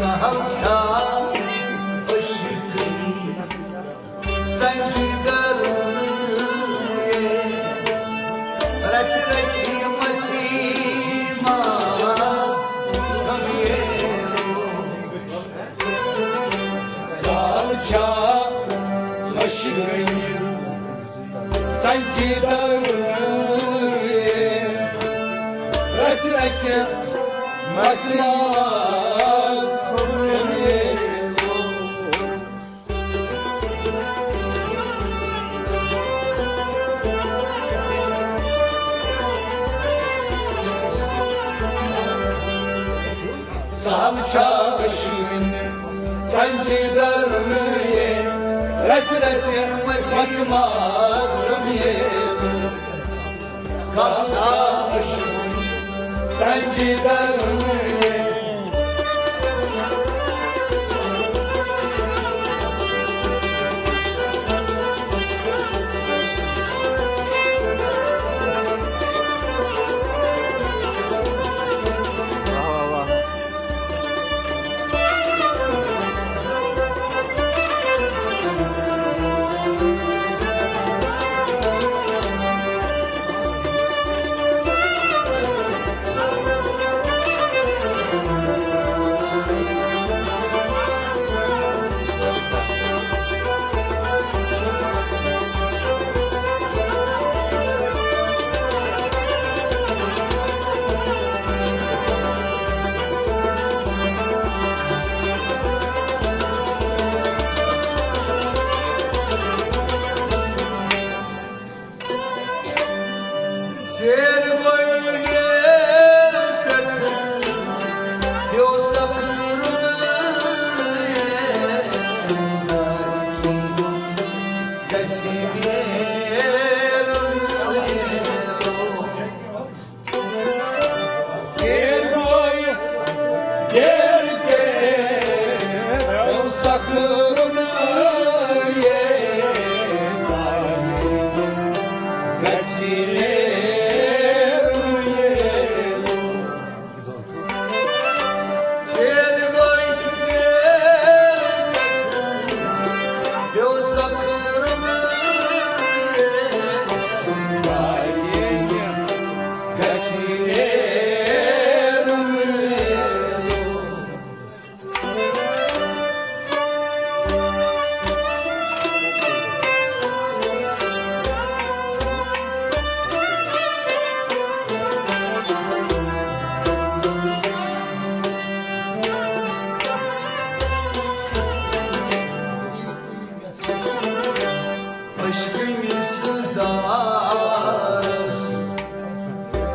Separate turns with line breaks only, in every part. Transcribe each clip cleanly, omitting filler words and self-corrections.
salça ışıklı Sancılarını Reci reci masima
Salça ışıklı Sancılarını Reci reci Matmaz Salça ışığını Sancılarını Retretim matmaz Salça ışığını Sancılarını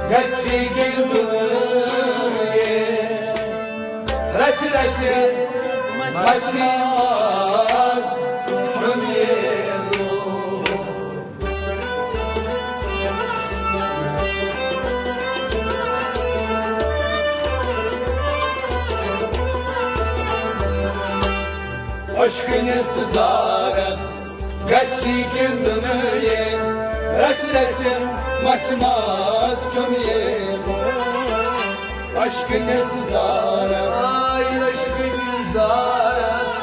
Geçsi güldüğü Reci reci Maçmaz Kömyelu Aşkını sızarız Geçsi güldüğü Reci reci Maçmaz kömyelu Aşkını sızarız
Ay aşkını zaras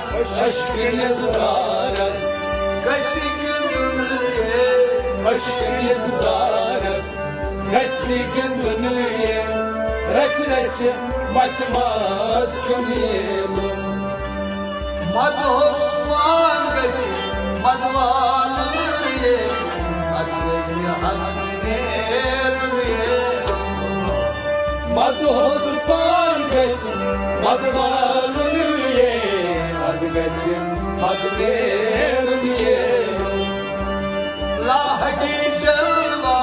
Aşkını sızarız
Kaşı gönlüye
Aşkını sızarız Geçsi gündünü Reci maçmaz kömyelu
Madosman kaşı Madvalıye Madvesi hakkıneruye
Madhos pargesim Madvalüye Adgesim Adverüye
Lahdi celva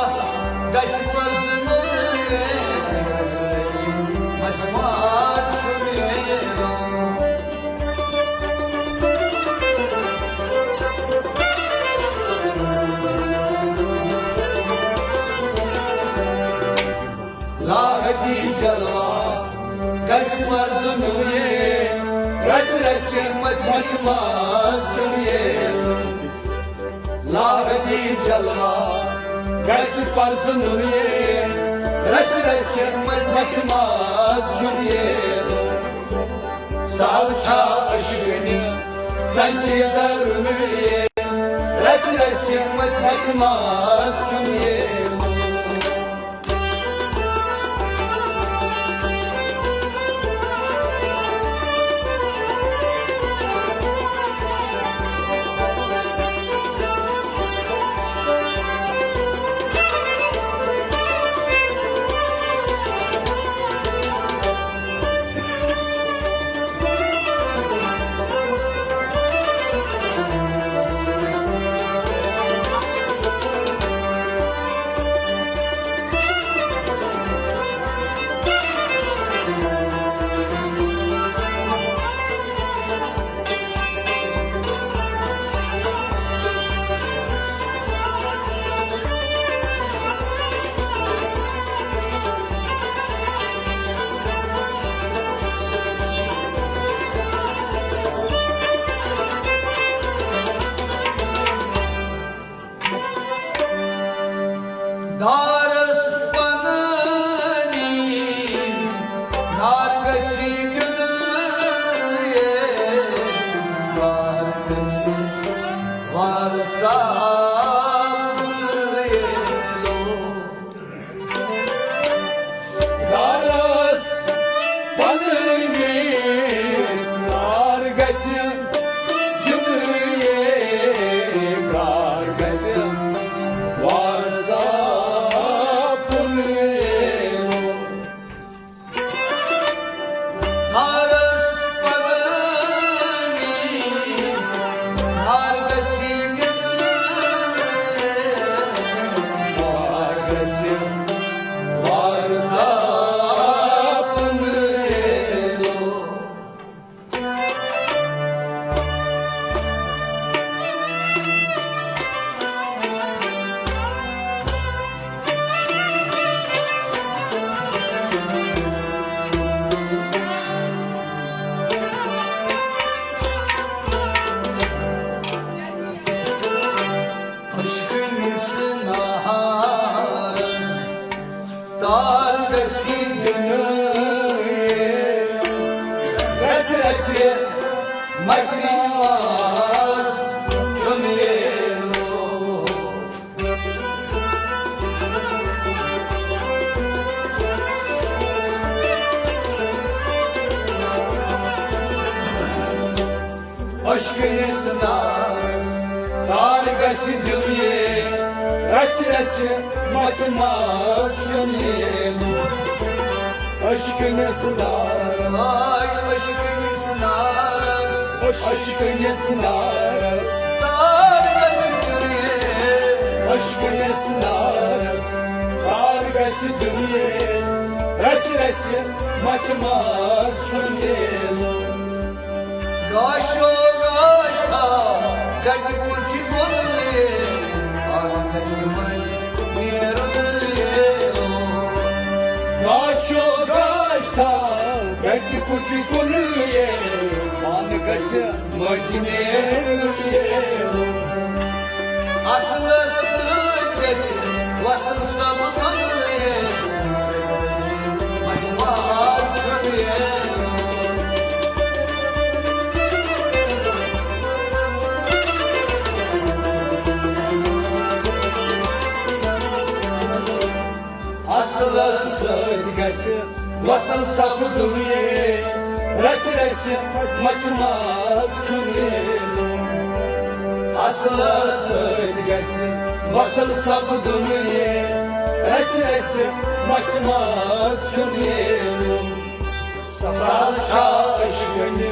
Kaşı varsın oraya Maçmaz kömüye
Lahdi jalva Kaşı varsın oraya Reci maçmaz kömüye Lahdi jalva Kaşı varsın oraya Reci maçmaz kömüye salça aşkını sanki darılıyor Reçin reçin saçmaz kımye
Darıs bananiz nargası gülüye nargası varsa buluye
Darız banırız nargacım Gümüye nargacım varsa
Darıs bananiz nargası gülüye
nargacım varsa
Aşkın sınarız dargası gülüye
Reçin
Maçmaz gönlüm
aşkını sınar Nargası dünya Reçin maçmaz gönlüm Aşkını sınar
Ay aşkın sınarız
Aşkını sınar
dargası gülüye
Aşkını sınar Nargası dünya Reçin maçmaz gönlüm
Gaşo gaşta Kalbi kurki konuye Ağzındası maç Nierodüye
Gaşo gaşta Belki kuki konuye Manıkası majineye
Aslı sıkesi Vasıl sabı konuye Residesi Maçmaz gönlüye
Aslı sıkası Vasıl sapı duruye Reçin maçmaz künye Aslı sıkası Vasıl sapı duruye Reçin maçmaz künye Salça aşkını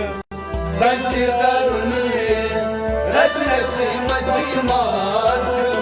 Sanki darılıyor Reçin maçmaz künye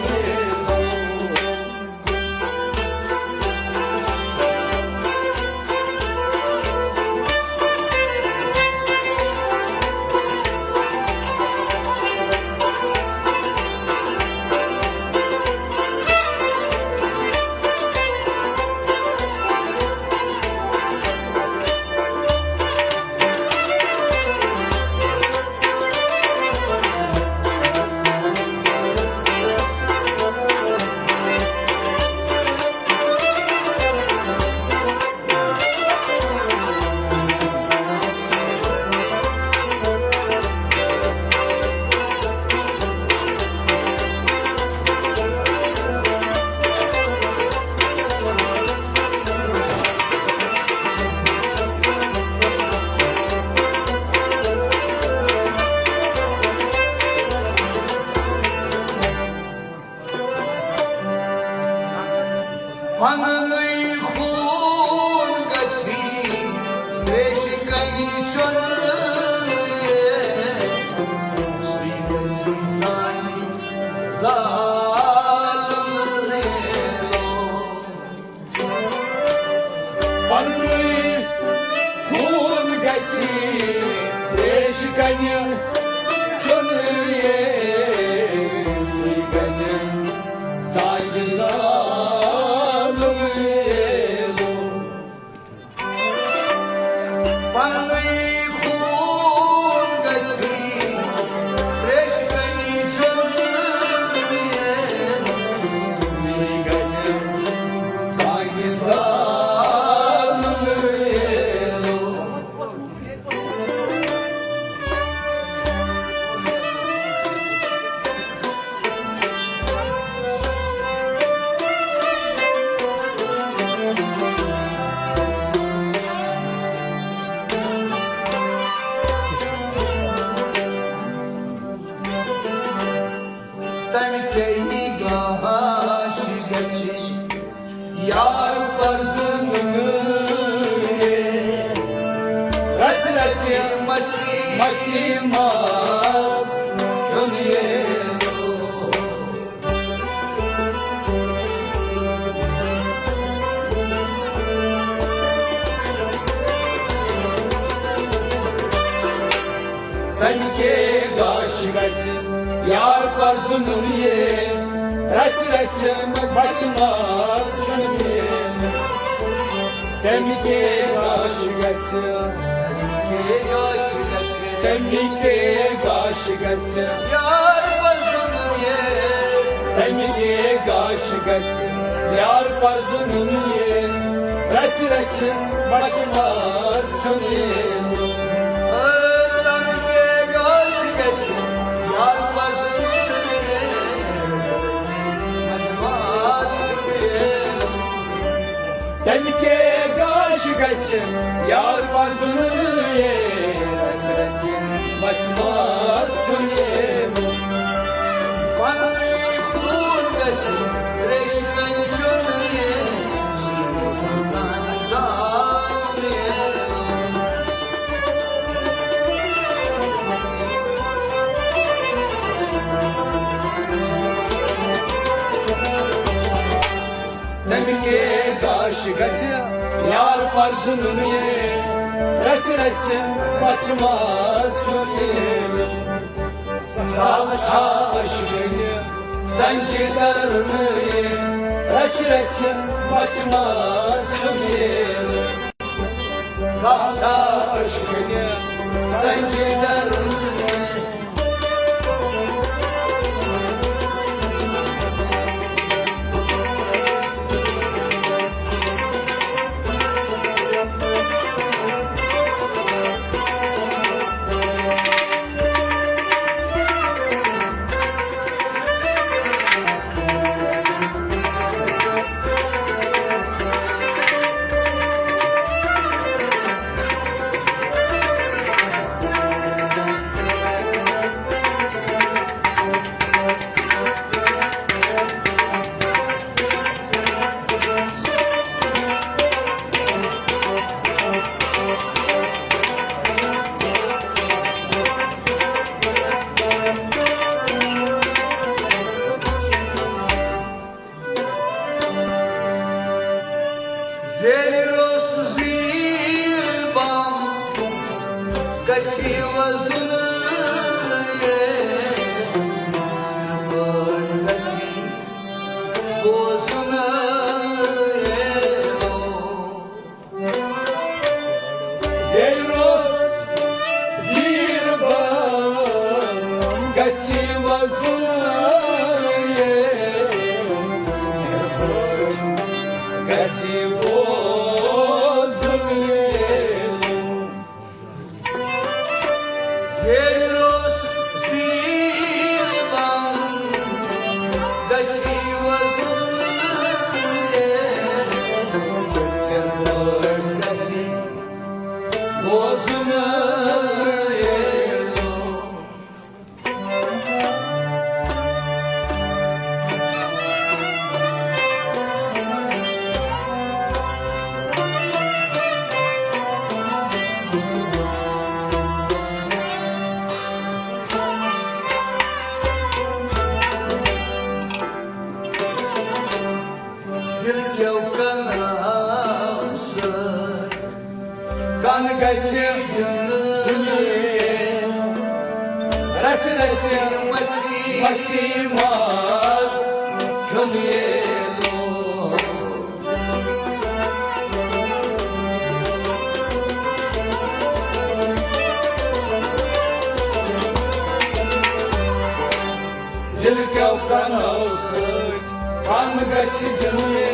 aşkını çölüye suikasın saygı zalımıydı.
Bana yıkın gasi reşkani çölüye
Suikasın saygı zalımıydı.
Tankeyi gaş geçi yar barzını
Raçı
Masi
Maçimaz
Gönye
Tanke gaşigatı yar barzunun ye Raçı maçimaz gönlüm Tanke gaşigatı Tanke gaşigatı
Yar barzını ye
Tanke gaşigatı yar barzunun ye Raçı maçimaz gönlüm
Tanke gaş geçi yar barzını ye Acımaz gönye
Tanke gaşigatı yar barzunun ye Raçı maçimaz gönlüm
Bana yıkın gasi reşkani çölüye Saygı zalımıydı.
Tanke gaşigatı yar barzunun ye Raçı maçimaz gönlüm Salça aşkını Sancılarını ye Raçı maçimaz gönlüm Salça aşkını Sancılarını ye
Zeliros zilbam Kasivazını Sırbır gasi Bozunu
Zelros zirban Gassivazun ye Zirban Gassivazun ye
Zeliros zilbam Kasivazını Sırbır gasi
Bozunu ye Reçin maçimaz Könüyelo Dil kevkan olsun Kan gaçı gönüye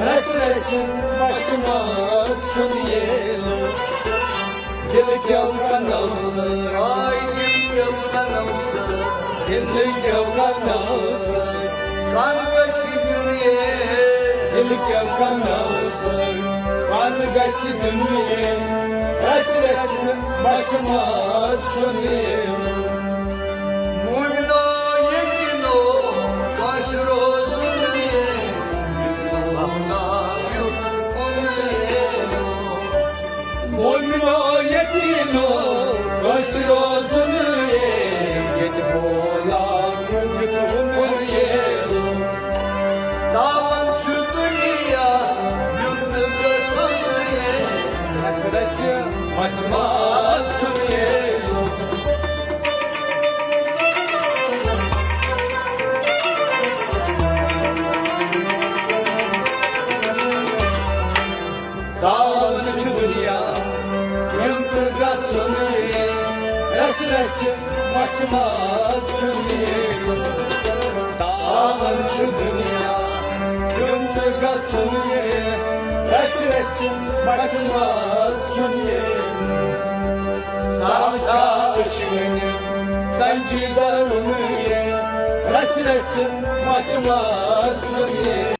Reçin maçimaz Könüyelo Dil kevkan olsun
Ay gül kanımsın
Dil kevkan olsun
Kan kaçırıyor
Dil kevkan olsun Kan gaçı gönüye Reçin maçimaz Könüyelo
Mumno yekino kaşrozun ye Amna yuk onleno
Moymino yetino Koşrozunu ye Yetbola yükümün
Davan çubuğuya yurdu gözünü ye
Hasreti açmaz könüyelo Dağın çubuğuya Yınkıga sonuye Hasreti açmaz könüyelo Dağın çubuğuya Yınkıga sonuye Hasreti açmaz könüyelo Savça ışığını Sancılarını ye Hasretin açmaz könüyelo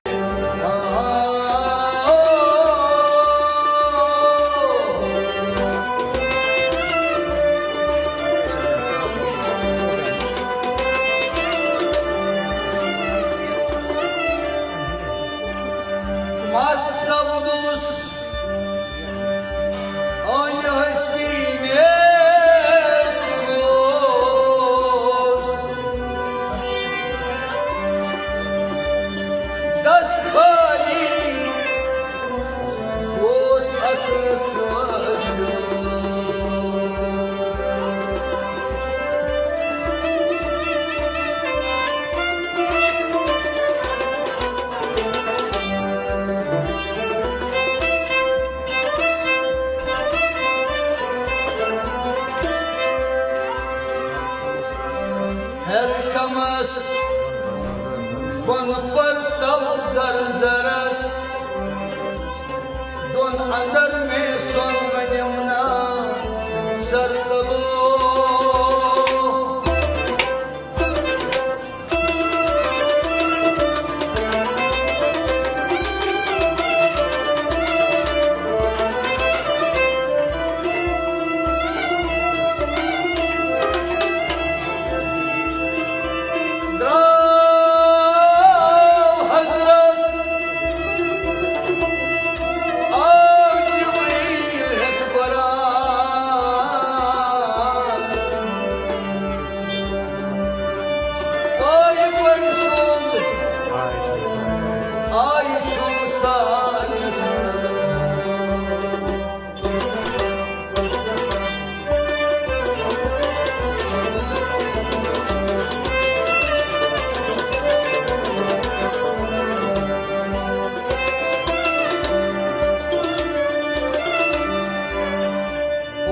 Massavdus Ayas bilmez Das Bali Os asıl Her şamas Bana bardav zarzaras Don andar me son ganyamna Sarlalo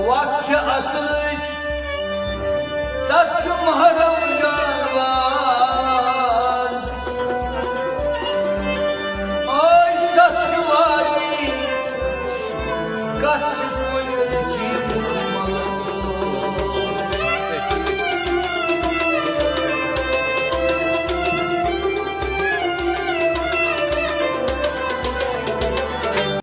Vakti asılıç Tatçı mahara